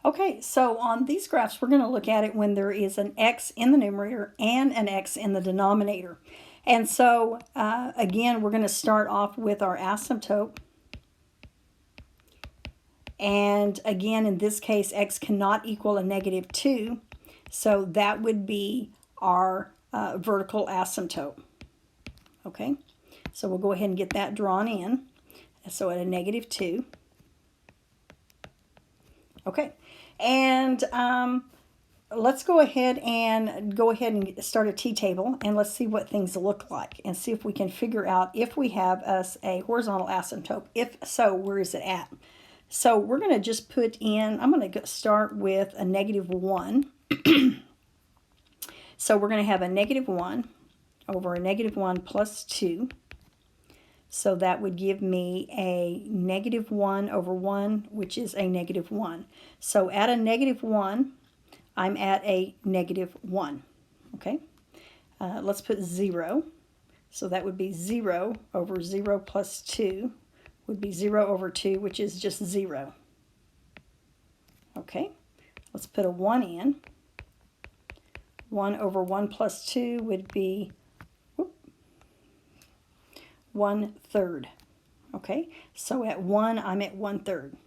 Okay, so on these graphs, we're going to look at it when there is an x in the numerator and an x in the denominator. And so, again, we're going to start off with our asymptote. And again, in this case, x cannot equal a -2. So that would be our vertical asymptote. Okay, so we'll go ahead and get that drawn in. So at a -2. Okay, and let's go ahead and start a t-table, and let's see what things look like and see if we can figure out if we have us a horizontal asymptote. If so, where is it at? So we're going to just put in, I'm going to start with a -1. So we're going to have a -1 over a -1 plus 2. So that would give me a -1 over 1, which is a -1. So at a -1, I'm at a -1. Okay, let's put 0. So that would be 0 over 0 plus 2 would be 0 over 2, which is just 0. Okay, let's put a 1 in. 1 over 1 plus 2 would be 1/3. Okay, so at 1, I'm at 1/3.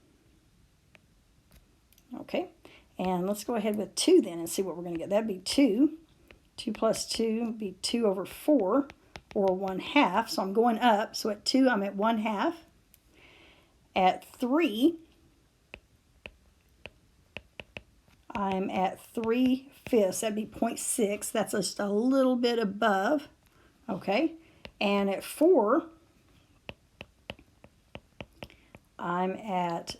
Okay, and let's go ahead with 2 then and see what we're going to get. That'd be 2. 2 plus 2 would be 2 over 4, or 1/2. So I'm going up. So at 2, I'm at 1/2. At 3, I'm at 3/5. That'd be 0.6. That's just a little bit above. Okay, and at 4, I'm at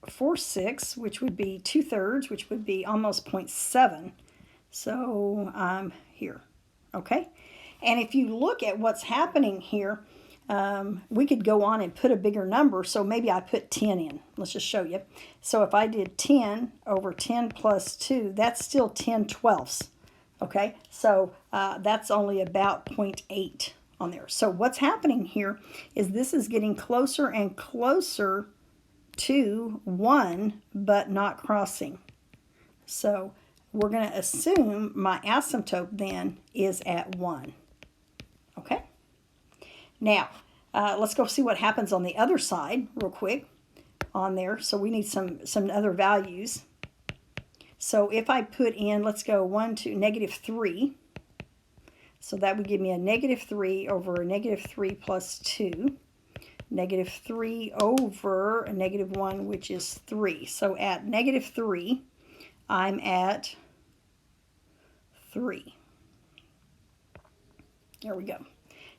4/6, which would be 2/3, which would be almost 0.7. So I'm here. Okay, and if you look at what's happening here, we could go on and put a bigger number. So maybe I put 10 in. Let's just show you. So if I did 10 over 10 plus 2, that's still 10/12. Okay, so that's only about 0.8 on there. So what's happening here is this is getting closer and closer to 1, but not crossing. So we're going to assume my asymptote then is at 1. Okay, now let's go see what happens on the other side real quick on there. So we need some other values. So if I put in, let's go 1 to -3. So that would give me a -3 over a -3 plus 2. -3 over a -1, which is 3. So at -3, I'm at 3. There we go.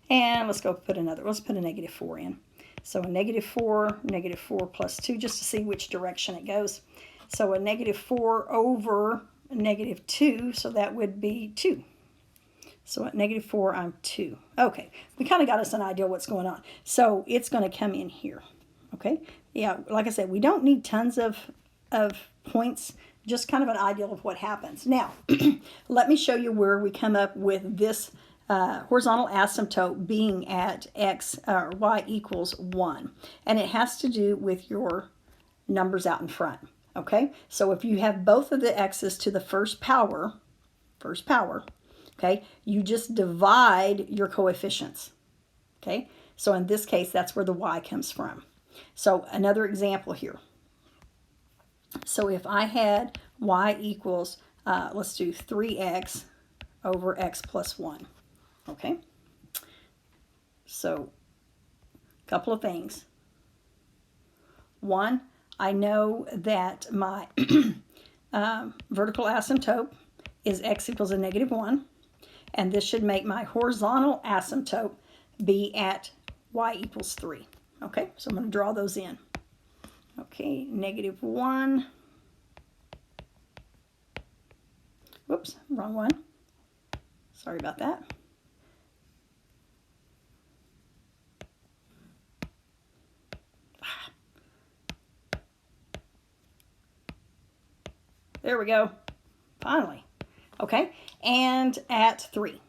And let's go put another. Let's put a -4 in. So a -4 plus 2, just to see which direction it goes. So a -4 over a -2, so that would be 2. So at -4, I'm 2. Okay, we kind of got us an idea what's going on. So it's going to come in here. Okay, yeah, like I said, we don't need tons of points, just kind of an idea of what happens. Now, let me show you where we come up with this horizontal asymptote being at x or y equals 1. And it has to do with your numbers out in front. Okay, so if you have both of the x's to the first power, okay, you just divide your coefficients. Okay, so in this case, that's where the y comes from. So another example here. So if I had y equals, let's do 3x over x plus 1. Okay, so a couple of things. One, I know that my vertical asymptote is x equals a -1, and this should make my horizontal asymptote be at y equals 3. Okay, so I'm going to draw those in. Okay, -1. Whoops, wrong one. Sorry about that. There we go. Finally. Okay, and at 3.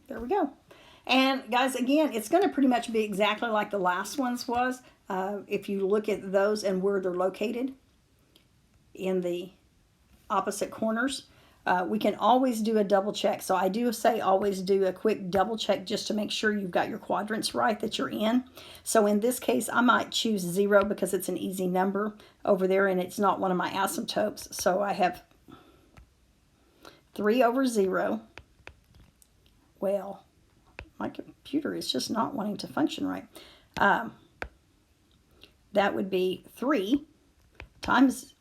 There we go. And guys, again, it's going to pretty much be exactly like the last one's was. if you look at those and where they're located in the opposite corners, we can always do a double check. So I do say always do a quick double check just to make sure you've got your quadrants right that you're in. So in this case, I might choose 0 because it's an easy number over there and it's not one of my asymptotes. So I have 3 over 0. Well, my computer is just not wanting to function right. That would be 3 times,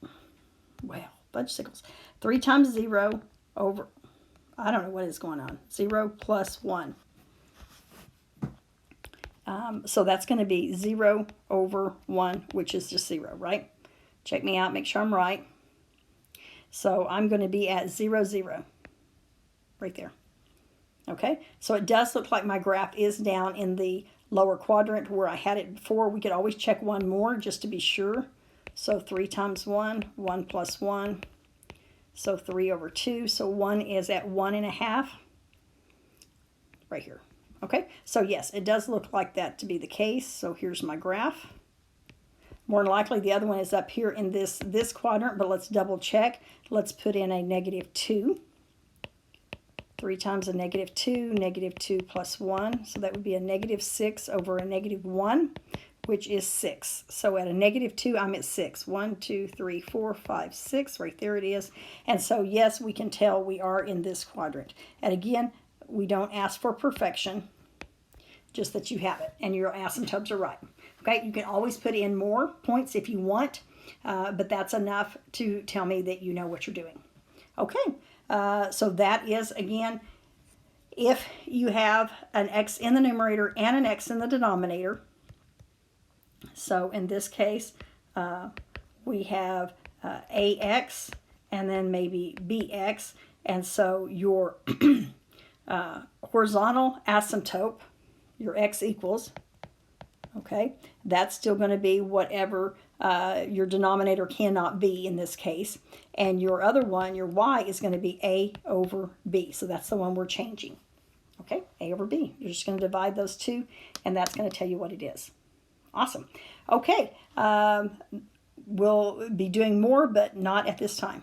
well, fudgesicles. 3 times 0 over, I don't know what is going on, 0 plus 1. So that's going to be 0 over 1, which is just 0, right? Check me out, make sure I'm right. So I'm going to be at 0, 0, right there. Okay, so it does look like my graph is down in the lower quadrant where I had it before. We could always check one more just to be sure. So 3 times 1, 1 plus 1. So 3 over 2. So 1 is at 1.5 right here. Okay, so yes, it does look like that to be the case. So here's my graph. More than likely the other one is up here in this quadrant, but let's double check. Let's put in a -2. 3 times a -2, -2 plus 1. So that would be a -6 over a -1, which is 6. So at a -2, I'm at 6. 1, 2, 3, 4, 5, 6. Right there it is. And so, yes, we can tell we are in this quadrant. And again, we don't ask for perfection, just that you have it and your asymptotes are right. Okay, you can always put in more points if you want, but that's enough to tell me that you know what you're doing. Okay, so that is, again, if you have an x in the numerator and an x in the denominator. So in this case, we have ax and then maybe bx. And so your horizontal asymptote, your x equals, okay, that's still going to be whatever your denominator cannot be in this case. And your other one, your y, is going to be a over b. So that's the one we're changing. Okay, a over b. You're just going to divide those two, and that's going to tell you what it is. Awesome. Okay, we'll be doing more, but not at this time.